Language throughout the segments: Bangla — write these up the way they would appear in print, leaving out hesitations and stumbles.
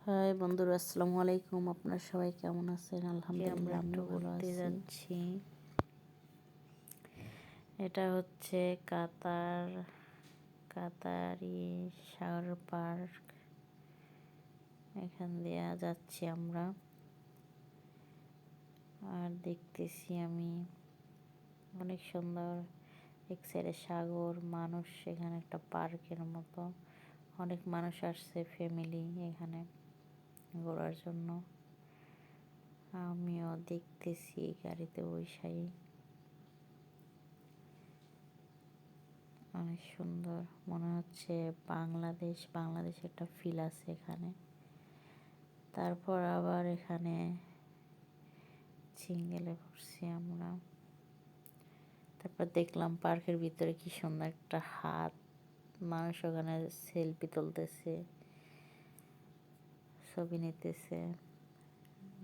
হাই বন্ধুরা, আসসালামু আলাইকুম। আপনারা সবাই কেমন আছেন? আলহামদুলিল্লাহ, আমিও ভালো আছি। যাচ্ছি। এটা হচ্ছে কাতারি সাগর পার্ক। এখান দিয়ে যাচ্ছি আমরা, আর দেখতেছি আমি অনেক সুন্দর। এক সাইডে সাগর, মানুষ, এখানে একটা পার্কের মতো অনেক মানুষ আসছে, ফ্যামিলি এখানে ঘোরার জন্য। আমিও দেখতেছি গাড়িতে বসাই। অনেক সুন্দর মনে হচ্ছে, বাংলাদেশ একটা ফিল আছে এখানে। তারপর আবার এখানে সিঙ্গেলে ঘুরছি আমরা। তারপর দেখলাম পার্কের ভিতরে কি সুন্দর একটা হাত, মানুষ ওখানে সেলফি তুলতেছে, ছবি নিতেছে।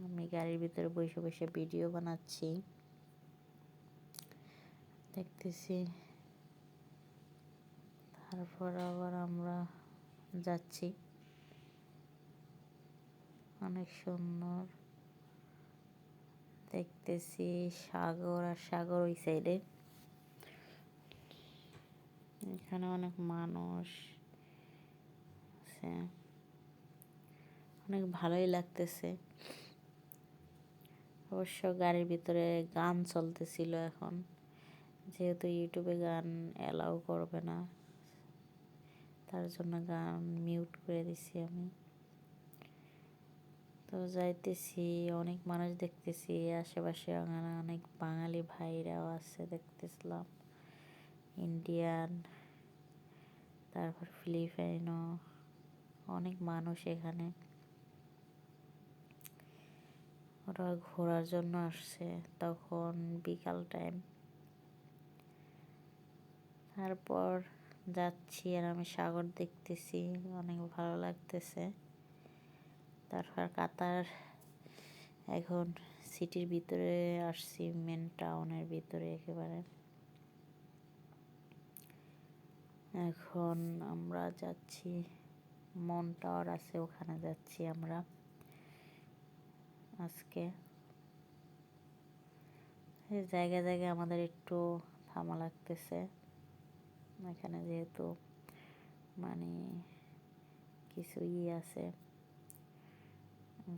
আমি গাড়ির ভিতরে বসে বসে ভিডিও বানাচ্ছি, দেখতেছি। তারপর আবার আমরা যাচ্ছি। অনেক সুন্দর দেখতেছি, সাগর আর সাগর ওই সাইডে। এখানে অনেক মানুষ আছে, অনেক ভালোই লাগতেছে। অবশ্য গাড়ির ভিতরে গান চলতেছিল এখন, যেহেতু ইউটিউবে গান অ্যালাউ করবে না, তার জন্য গান মিউট করে দিছি আমি। তো যাইতেছি, অনেক মানুষ দেখতেছি আশেপাশে। অনেক বাঙালি ভাইরাও আছে দেখতেছিলাম, ইন্ডিয়ান, তারপর ফিলিপাইনও, অনেক মানুষ এখানে। ওরা ঘোরার জন্য আসছে, তখন বিকাল টাইম। তারপর যাচ্ছি আর আমি সাগর দেখতেছি, অনেক ভালো লাগতেছে। তারপর কাতার, এখন সিটির ভিতরে আসছি, মেন টাউনের ভিতরে একেবারে। এখন আমরা যাচ্ছি, মন টাওয়ার আছে, ওখানে যাচ্ছি আমরা আজকে। জায়গায় জায়গায় আমাদের একটু থামা লাগতেছে এখানে, যেহেতু মানে কিছু আছে,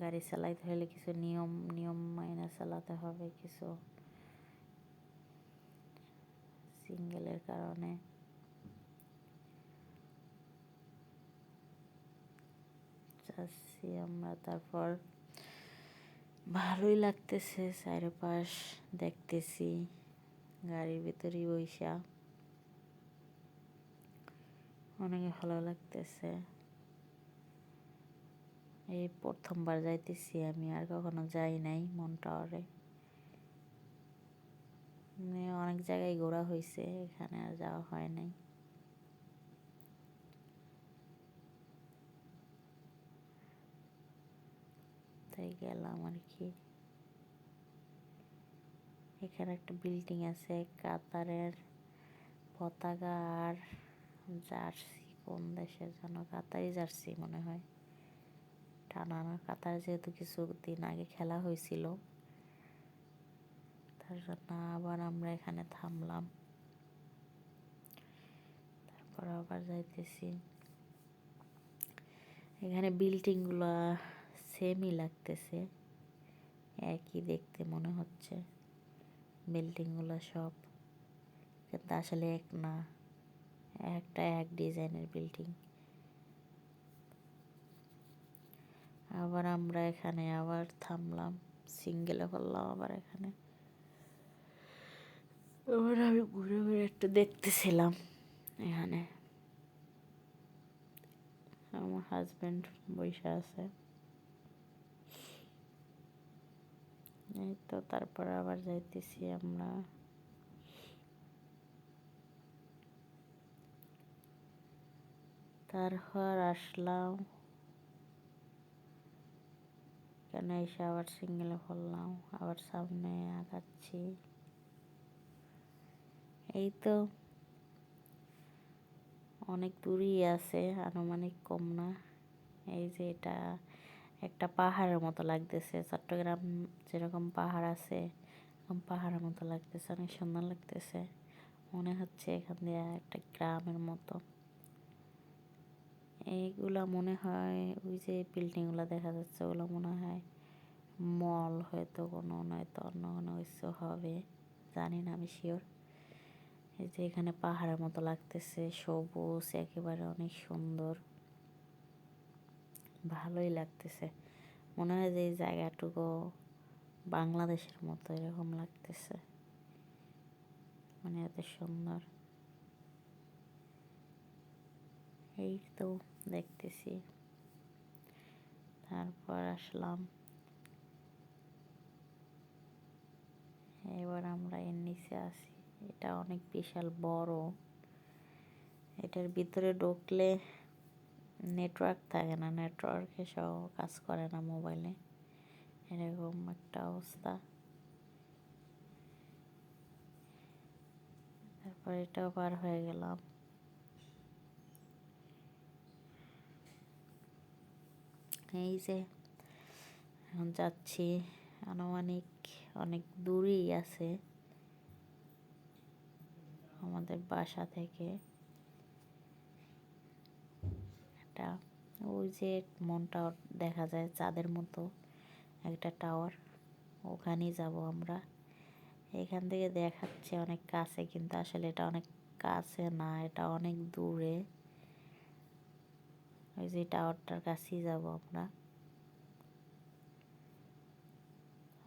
গাড়ি চালাইতে হলে কিছু নিয়ম মাইনে চালাতে হবে, কিছু সিঙ্গেলের কারণে। যাচ্ছি আমরা। তারপর ভালোই লাগতেছে, চারপাশ দেখতেছি গাড়ির ভিতরেই বইসা, অনেক ভালো লাগতেছে। এই প্রথমবার যাইতেছি আমি, আর কখনো যাই নাই মন টাওয়ারে। অনেক জায়গায় ঘোরা হয়েছে, এখানে আর যাওয়া হয় নাই। তাই গেলাম আর কি। এখানে একটা বিল্ডিং আছে, কাতারের পতাকা আর জার্সি, কোন দেশের যেন, কাতারি জার্সি মনে হয় টানানো। কাতার যেহেতু কিছুদিন আগে খেলা হয়েছিল, তার জন্য আবার আমরা এখানে থামলাম। তারপর আবার যাইতেছি। এখানে বিল্ডিং গুলা সেমই লাগতেছে, একই দেখতে মনে হচ্ছে বিল্ডিং গুলা সব, কিন্তু আসলে এক না, একটা এক ডিজাইনের বিল্ডিং। আবার আমরা এখানে আবার থামলাম, সিঙ্গেলে করলাম আবার এখানে। আবার আমি ঘুরে ঘুরে একটু দেখতেছিলাম এখানে। আমার হাজব্যান্ড বসে আছে, এই তো। তারপর আবার যাইতেছি আমরা। তারপর আসলাম, কেন এসে আবার সিঙ্গেলে করলাম, আবার সামনে আগাচ্ছি। এই তো, অনেক দূরই আছে, আনুমানিক কম না। এই যে এটা একটা পাহাড়ের মতো লাগতেছে, চট্টগ্রাম যেরকম পাহাড় আছে এরকম পাহাড়ের মতো লাগতেছে, অনেক সুন্দর লাগতেছে। মনে হচ্ছে এখান দিয়ে একটা গ্রামের মতো। এইগুলা মনে হয় ওই যে বিল্ডিংগুলো দেখা যাচ্ছে ওগুলো মনে হয় মল, হয়তো কোনো নয়তো অন্য কোনো কিছু হবে, জানি না আমি শিওর। এই যে এখানে পাহাড়ের মতো লাগতেছে, সবুজ একেবারে, অনেক সুন্দর, ভালোই লাগতেছে। মনে হয় যে এই জায়গাটুকু বাংলাদেশের মতো এরকম লাগতেছে, মানে এত সুন্দর। এই তো দেখতেছি, তারপর আসলাম। এবার আমরা এর নিচে আছি। এটা অনেক বিশাল বড়। এটার ভিতরে ঢুকলে নেটওয়ার্ক থাকে না, নেটওয়ার্কে সহ কাজ করে না মোবাইলে, এরকম একটা অবস্থা। তারপর এটাও পার হয়ে গেলাম। এই যে এখন যাচ্ছি, আনুমানিক অনেক দূরেই আছে আমাদের বাসা থেকে। একটা ওই যে মন টাওয়ার দেখা যায় চাঁদের মতো একটা টাওয়ার, ওখানেই যাব আমরা। এখান থেকে দেখাচ্ছে অনেক কাছে, কিন্তু আসলে এটা অনেক কাছে না, এটা অনেক দূরে। ওই যে টাওয়ারটার কাছেই যাব আমরা।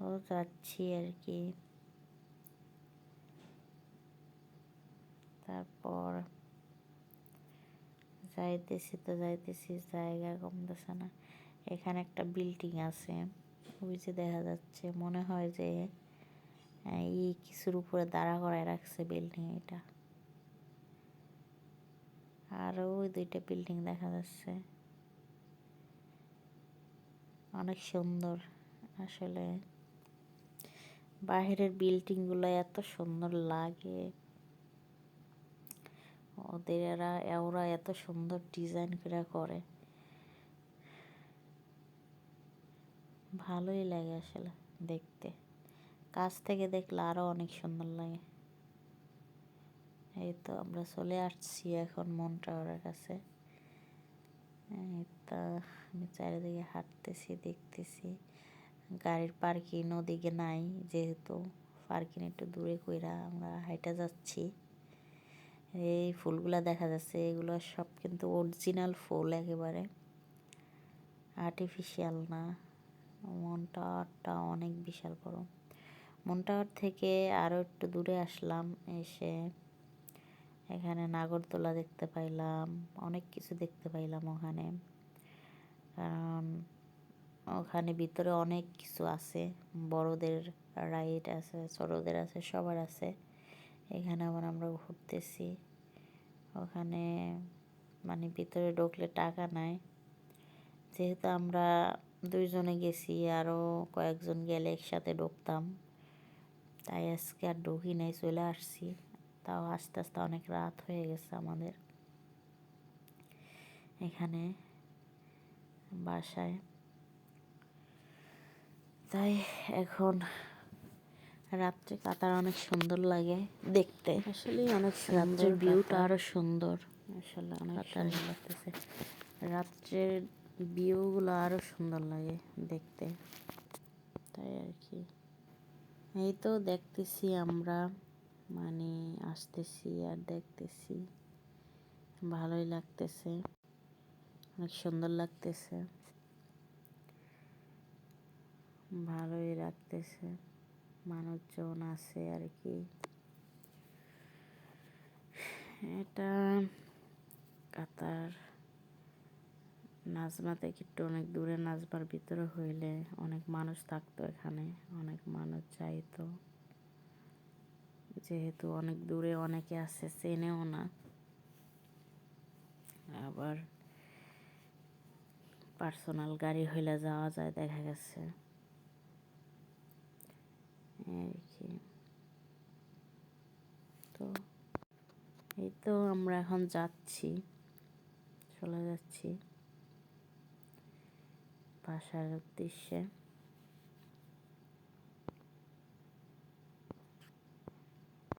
ও যাচ্ছি আর কি। তারপর যাইতেছি তো যাইতেছি, জায়গা কমতেছে না। এখানে একটা বিল্ডিং আছে, ওই যে দেখা যাচ্ছে, মনে হয় যে এই কিছুর উপরে দাঁড়া করায় রাখছে বিল্ডিং এটা। আরও ওই দুইটা বিল্ডিং দেখা যাচ্ছে, অনেক সুন্দর। আসলে বাহিরের বিল্ডিংগুলো এত সুন্দর লাগে, ওরা এত সুন্দর ডিজাইন করে, ভালোই লাগে আসলে দেখতে। কাছ থেকে দেখলে আরো অনেক সুন্দর লাগে। এই তো আমরা চলে আসছি এখন মন টাওয়ারের কাছে। এই তো আমি চারিদিকে হাঁটতেছি, দেখতেছি। গাড়ির পার্কিং ওদিকে নাই, যেহেতু পার্কিং একটু দূরে কইরা আমরা হাইটা যাচ্ছি। এই ফুলগুলা দেখা যাচ্ছে, এগুলো সব কিন্তু অরিজিনাল ফুল, একেবারে আর্টিফিশিয়াল না। মন টাওয়ারটা অনেক বিশাল বড়। মন টাওয়ার থেকে আরও একটু দূরে আসলাম, এসে এখানে নাগরদোলা দেখতে পাইলাম, অনেক কিছু দেখতে পাইলাম ওখানে। কারণ ওখানে ভিতরে অনেক কিছু আছে, বড়দের রাইড আছে, ছোটদের আছে, সবার আছে। এখানে আবার আমরা ঘুরতেছি। ওখানে মানে ভিতরে ঢুকলে টাকা নেয়, যেহেতু আমরা দুইজনে গেছি, আরও কয়েকজন গেলে একসাথে ঢুকতাম, তাই আজকে আর ঢুকি নাই, চলে আসছি। তাও আস্তে আস্তে অনেক রাত হয়ে গেছে আমাদের এখানে বাসায়। তাই এখন রাত্রে কাতার অনেক সুন্দর লাগে দেখতে, আসলে অনেক রাত্রের ভিউটা আরো সুন্দর, আসলে অনেক সুন্দর লাগতেছে। রাত্রের ভিউগুলো আরো সুন্দর লাগে দেখতে, তাই আর কি। এই তো দেখতেছি আমরা, মানে আসতেছি আর দেখতেছি, ভালোই লাগতেছে, অনেক সুন্দর লাগতেছে, ভালোই লাগতেছে। মানুষজন আছে আর কি। এটা কাতার নাজমা থেকে একটু অনেক দূরে, নাজমার ভিতরে হইলে অনেক মানুষ থাকতো, এখানে অনেক মানুষ যাইতো, যেহেতু অনেক দূরে অনেকে আছে চেনেও না, আবার পার্সোনাল গাড়ি হইলে যাওয়া যায় দেখা গেছে আর কি। তো এই তো আমরা এখন যাচ্ছি, চলে যাচ্ছি। বাসার উদ্দেশ্যে।